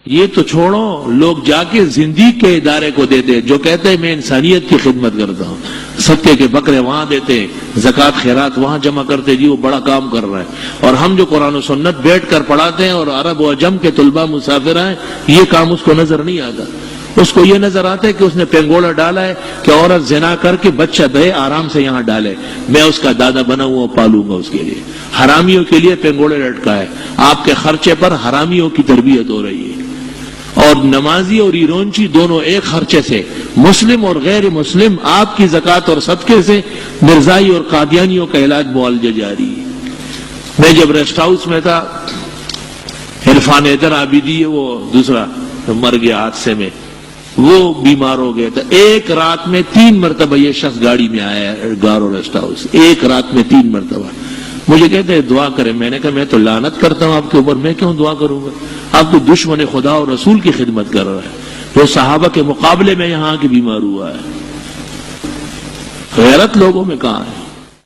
یہ تو چھوڑو، لوگ جا کے زندگی کے ادارے کو دیتے جو کہتے ہیں میں انسانیت کی خدمت کرتا ہوں، صدقے کے بکرے وہاں دیتے، زکوٰۃ خیرات وہاں جمع کرتے، جی وہ بڑا کام کر رہا ہے۔ اور ہم جو قرآن و سنت بیٹھ کر پڑھاتے ہیں اور عرب و عجم کے طلباء مسافر ہیں، یہ کام اس کو نظر نہیں آتا۔ اس کو یہ نظر آتا ہے کہ اس نے پینگوڑا ڈالا ہے کہ عورت زنا کر کے بچہ دے آرام سے یہاں ڈالے، میں اس کا دادا بنا ہوا پالوں گا اس کے لیے۔ حرامیوں کے لیے پینگوڑے لٹکا ہے، آپ کے خرچے پر حرامیوں کی تربیت ہو رہی ہے۔ اور نمازی اور ایرونچی دونوں ایک خرچے سے، مسلم اور غیر مسلم آپ کی زکوٰۃ اور صدقے سے مرزائی اور قادیانیوں کا علاج معالجہ جاری ہے۔ میں جب ریسٹ ہاؤس میں تھا، عرفان حیدر عابدی ہے، وہ دوسرا مر گیا حادثے میں، وہ بیمار ہو گیا تھا۔ ایک رات میں 3 مرتبہ یہ شخص گاڑی میں آیا ہے گارو ریسٹ ہاؤس، ایک رات میں 3 مرتبہ۔ مجھے کہتے ہیں دعا کریں، میں نے کہا میں تو لعنت کرتا ہوں آپ کے اوپر، میں کیوں دعا کروں گا؟ آپ تو دشمن خدا اور رسول کی خدمت کر رہا ہے، جو صحابہ کے مقابلے میں یہاں کے بیمار ہوا ہے۔ غیرت لوگوں میں کہاں ہے؟